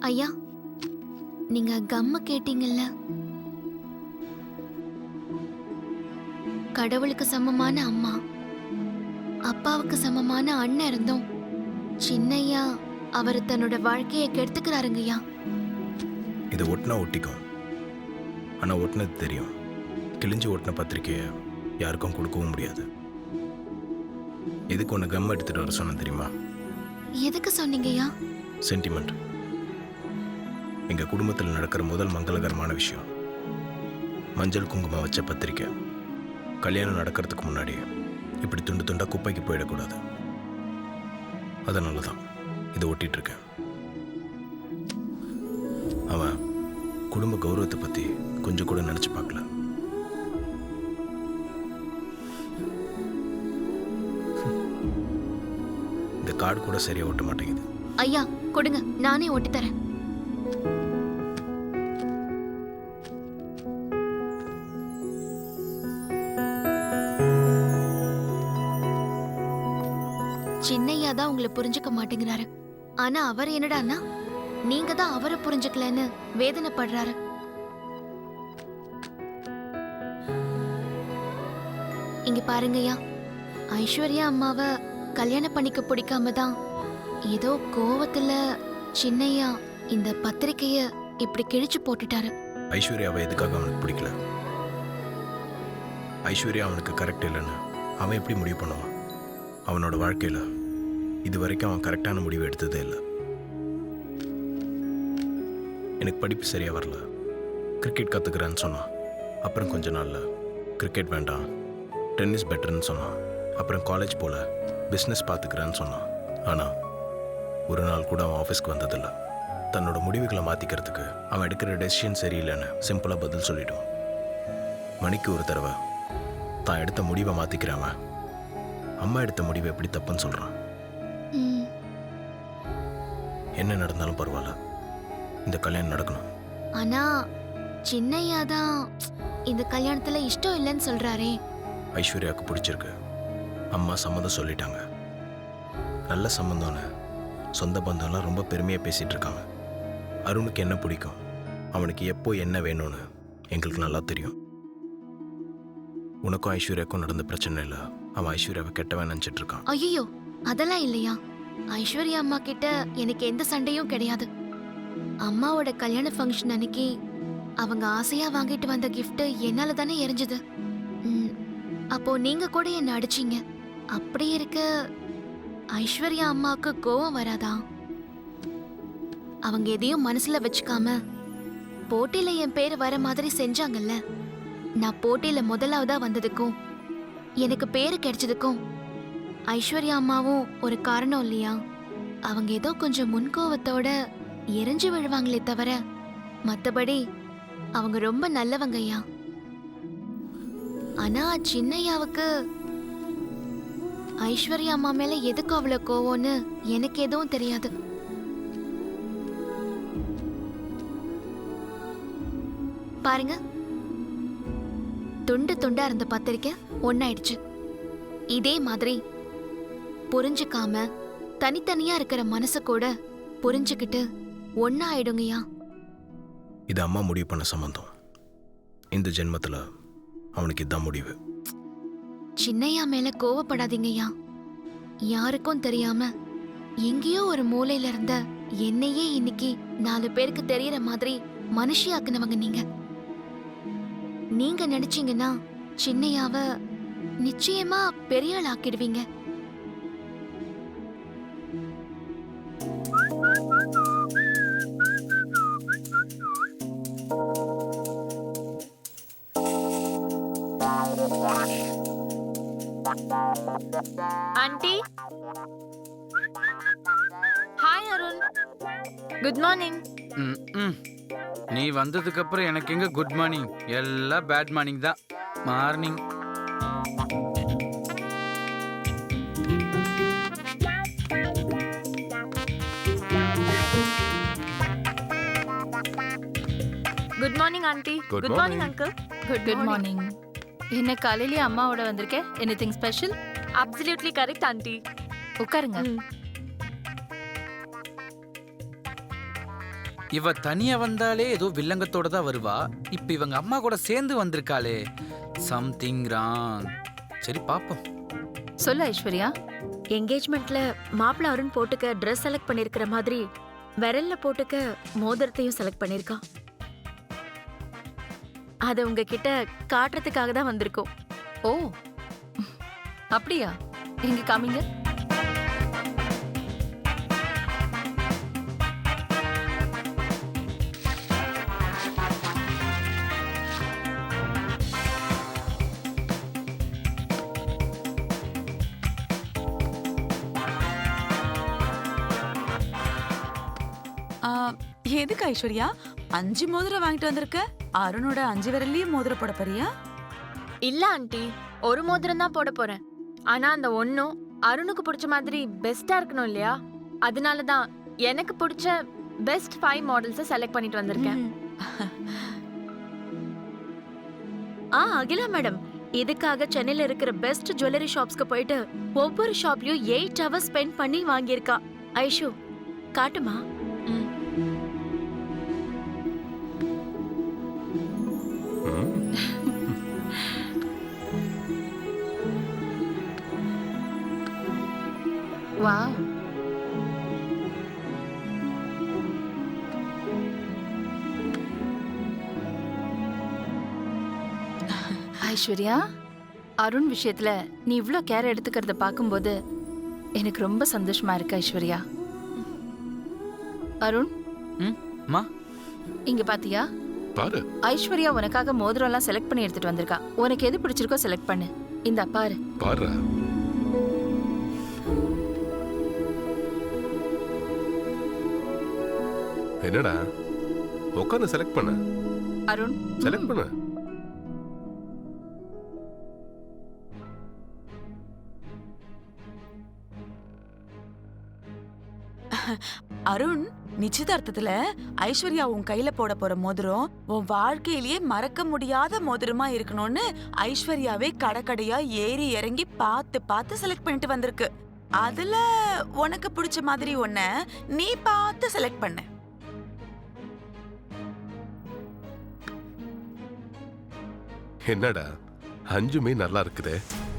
ஐயா, நீங்க கம்ம கேட்டீங்கல்ல, கடவுளுக்கு சமமான அம்மா, அப்பாவுக்கு சமமான அண்ணன் இருந்தோம் சின்னையா அவர் தன்னோட வாழ்க்கையை கெடுத்துக்கிறாருங்கய்யா. இதை ஒட்டினா ஒட்டிக்கும். ஆனால் ஒட்டினது தெரியும். கிழிஞ்சு ஒட்டின பத்திரிக்கையை யாருக்கும் கொடுக்கவும் முடியாது. எதுக்கு ஒன்று கம் எடுத்துகிட்டு வர சொன்னேன் தெரியுமா? எதுக்கு சொன்னீங்கய்யா? சென்டிமெண்ட். எங்கள் குடும்பத்தில் நடக்கிற முதல் மங்களகரமான விஷயம் மஞ்சள் குங்குமம் வச்ச பத்திரிக்கை. கல்யாணம் நடக்கிறதுக்கு முன்னாடி இப்படி துண்டு துண்டாக குப்பைக்கு போயிடக்கூடாது. அதனால தான் இதை ஒட்டிட்டு இருக்கேன். அவன் குடும்ப கௌரவத்தை பற்றி கொஞ்சம் கூட நினச்சி பார்க்கல. இந்த கார்டு கூட சரியாக ஒட்ட மாட்டேங்குது. ஐயா கொடுங்க, நானே ஒட்டி தரேன். சின்னையா தான் உங்களை புரிஞ்சுக்க மாட்டேங்கிறாரு. ஆனா அவர் என்னடான்னா நீங்க தான் அவரை புரிஞ்சுக்கலன்னு வேதனைப்படுறாரு. இங்க பாருங்கய்யா, ஐஸ்வர்யா அம்மாவை கல்யாணம் பண்ணிக்க பிடிக்காம தான் ஏதோ கோவத்துல சின்னையா இந்த பத்திரிக்கைய இப்படி கிழிச்சு போட்டுட்டாரு. ஐஸ்வர்யாவை எதுக்காக அவனுக்கு பிடிக்கல? ஐஸ்வர்யா அவனுக்கு கரெக்ட் இல்லைன்னு அவன் எப்படி முடிவு பண்ணுவான்? அவனோட வாழ்க்கையில் இது வரைக்கும் அவன் கரெக்டான முடிவு எடுத்ததே இல்லை. எனக்கு படிப்பு சரியாக வரல, கிரிக்கெட் கற்றுக்கிறேன்னு சொன்னான். அப்புறம் கொஞ்ச நாளில் கிரிக்கெட் வேண்டாம், டென்னிஸ் பெட்டர்னு சொன்னான். அப்புறம் காலேஜ் போல பிஸ்னஸ் பார்த்துக்கிறேன்னு சொன்னான். ஆனால் ஒரு நாள் கூட அவன் ஆஃபீஸ்க்கு வந்ததில்லை. தன்னோட முடிவுகளை மாற்றிக்கிறதுக்கு அவன் எடுக்கிற டெசிஷன் சரியில்லைன்னு சிம்பிளாக பதில் சொல்லிவிடுவான். மணிக்கு ஒரு தடவை தான் எடுத்த முடிவை மாற்றிக்கிறவன் அம்மா எடுத்த முடிவை எப்படி தப்புன்னு சொல்கிறான். என்ன நடந்தாலும் பரவாயில்ல, இந்த கல்யாணம் நடக்கணும். ஆனா சின்னையா தான் இந்த கல்யாணத்துல இஷ்டம் இல்லைன்னு சொல்றாரே. ஐஸ்வர்யாவுக்கு பிடிச்சிருக்கு, அம்மா சம்மதம் சொல்லிட்டாங்க. நல்ல சம்மந்தம்னு சொந்த பந்தம்லாம் ரொம்ப பெருமையாக பேசிகிட்டு இருக்காங்க. அருணுக்கு என்ன பிடிக்கும், அவனுக்கு எப்போ என்ன வேணும்னு எங்களுக்கு நல்லா தெரியும். உனக்கும் ஐஸ்வர்யாவுக்கும் நடந்த பிரச்சனை இல்லை. அவன் ஐஸ்வர்யாவை கெட்டவன் நினச்சிட்டு இருக்கான். ஐயோ, அதெல்லாம் இல்லையா. ஐஸ்வர்யா அம்மா கிட்ட எனக்கு எந்த சண்டையும் கிடையாது. அம்மாவோட கல்யாண ஃபங்க்ஷன் அன்னைக்கு அவங்க ஆசையா வாங்கிட்டு வந்த கிஃப்ட் என்னால தானே எரிஞ்சது. அப்போ நீங்க கூட என்ன அடிச்சீங்க. அப்படி இருக்க ஐஸ்வர்யா அம்மாவுக்கு கோவம் வராதா? அவங்க எதையும் மனசுல வச்சுக்காம போட்டியில என் பேர் வர மாதிரி செஞ்சாங்கல்ல. நான் போட்டியில முதலாவதா வந்ததுக்கும் எனக்கு பேரு கிடைச்சதுக்கும் ஐஸ்வர்யா அம்மாவும் ஒரு காரணம் இல்லையா? அவங்க ஏதோ கொஞ்சம் முன்கோவத்தோட எரிஞ்சு விழுவாங்களே தவிர மத்தபடி அவங்க ரொம்ப நல்லவங்க ஐயா. ஆனா சின்னையாவுக்கு ஐஸ்வர்யா அம்மா மேல எதுக்கு அவ்வளவு கோவம்னு எனக்கு எதுவும் தெரியாது. பாருங்க, துண்டு துண்டா இருந்த பத்திரிக்கை ஒன்னாயிடுச்சு. இதே மாதிரி புரிஞ்சுக்காம தனித்தனியா இருக்கிற மனசு கூட புரிஞ்சுக்கிட்டு ஒன்னா ஆயிடுங்கய்யா. இது அம்மா முடிவு பண்ண சம்பந்தம். இந்த ஜென்மத்தில் அவனுக்கு இதுதான் முடிவு. சின்னையா மேல கோவப்படாதீங்கய்யா. யாருக்கும் தெரியாம எங்கேயோ ஒரு மூலையில இருந்த என்னையே இன்னைக்கு 4 பேருக்கு தெரியற மாதிரி மனுஷியாக்குனவங்க நீங்க. நீங்க நினைச்சீங்கன்னா சின்னையாவ நிச்சயமா பெரிய ஆள் ஆக்கிடுவீங்க. Aunty, hi Arun, good morning. நீ வந்ததுக்கு அப்புறம் எனக்கு எங்க குட் மார்னிங், எல்லாம் பேட் மார்னிங் தான். Morning. Good morning aunty. Good morning uncle. Good morning. என்ன காலையிலே அம்மாவோட வந்திருக்கேன்? Anything special? Absolutely correct aunty. உட்காருங்க. இவ தனியா வந்தாலே ஏதோ வில்லங்கத்தோட தான் வருவா. இப்ப இவங்க அம்மா கூட சேர்ந்து வந்திருக்காளே, சம்திங் ராங். சரி பாப்போம். சொல்லு ஐஸ்வர்யா. என்கேஜ்மெண்ட்ல மாப்பிள்ள அருண் போட்டுக்க ட்ரெஸ் செலக்ட் பண்ணிருக்கிற மாதிரி விரல்ல போட்டுக்க மோதிரத்தையும் செலக்ட் பண்ணிருக்கான். அத உங்ககிட்ட காட்டுறதுக்காக தான் வந்திருக்கோம். ஓ அப்படியா? எங்க காமிங்க. எதுக்கு ஐஸ்வர்யா 5 மோதிரம் வாங்கிட்டு வந்திருக்க? அருணோட 5 விரல்லையும் மோதிரம் போட போறியா? இல்ல ஆண்டி, ஒரு மோதிரம் தான் போட போறேன். ஆனா அந்த ஒன்னும் அருணுக்கு பிடிச்ச மாதிரி பெஸ்டா இருக்கணும் இல்லையா? அதனால தான் எனக்கு பிடிச்ச பெஸ்ட் 5 மாடல்ஸை செலக்ட் பண்ணிட்டு வந்திருக்கேன். அகிலா மேடம், இதுக்காக சென்னையில இருக்கிற பெஸ்ட் ஜுவல்லரி ஷாப்ஸ்க்கு போயிட்டு ஒவ்வொரு ஷாப்லயும் 8 ஹவர்ஸ் ஸ்பெண்ட் பண்ணி வாங்கியிருக்கா. ஐஷு காட்டுமா? வாவ். ஐஸ்வர்யா, அருண் விஷயத்துல நீ இவ்ளோ கேர் எடுத்துக்கிறத பார்க்கும்போது எனக்கு ரொம்ப சந்தோஷமா இருக்கு ஐஸ்வர்யா. அருண், மா இங்க பாத்தியா? பாரு. ஐஸ்வர்யா உனக்காக மோதிரம் எல்லாம் செலக்ட் பண்ணி எடுத்துட்டு வந்திருக்கா. உனக்கு எது பிடிச்சிருக்கோ செலக்ட் பண்ணு. இந்த பாரு. பாரு. என்னடா உட்காந்து செலக்ட் பண்ண? அருண், செலக்ட் பண்ண. அருண், நிச்சயதார்த்தத்துல ஐஸ்வர்யா உன் கையில போட போற மோதிரம் உன் வாழ்க்கையிலேயே மறக்க முடியாத மோதிரமா இருக்கணும்னு ஐஸ்வர்யாவே கடைக்கடையா ஏறி இறங்கி பார்த்து பார்த்து செலக்ட் பண்ணிட்டு வந்திருக்கு. அதுல உனக்கு பிடிச்ச மாதிரி ஒன்ன நீ பார்த்து செலக்ட் பண்ண. என்னடா 5மே நல்லா இருக்குதே,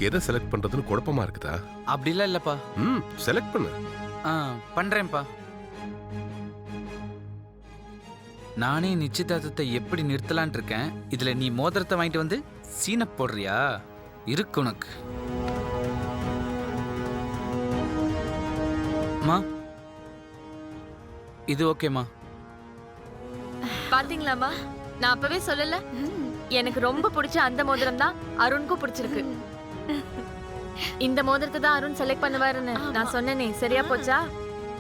எதை செலக்ட் பண்றதுன்னு குழப்பமா இருக்குதா? அப்படிலாம் இல்லப்பா. செலக்ட் பண்ணு. பண்றேன்ப்பா. நானே நிச்சயதார்த்தத்தை எப்படி நிறுத்தலான் இருக்கேன். இதுல நீ மோதிரத்தை வாங்கிட்டு வந்து சீன போடுறியா? இருக்கு உனக்கு. மா இது ஓகேமா? பாத்தீங்களாமா, நான் அப்பவே சொல்லல, எனக்கு ரொம்ப பிடிச்ச அந்த மோதிரம் தான் அருணுக்கும் பிடிச்சிருக்கு. இந்த மோதிரத்தை தான் அருண் செலக்ட் பண்ணுவாருன்னு நான் சொன்னேனே, சரியா போச்சா?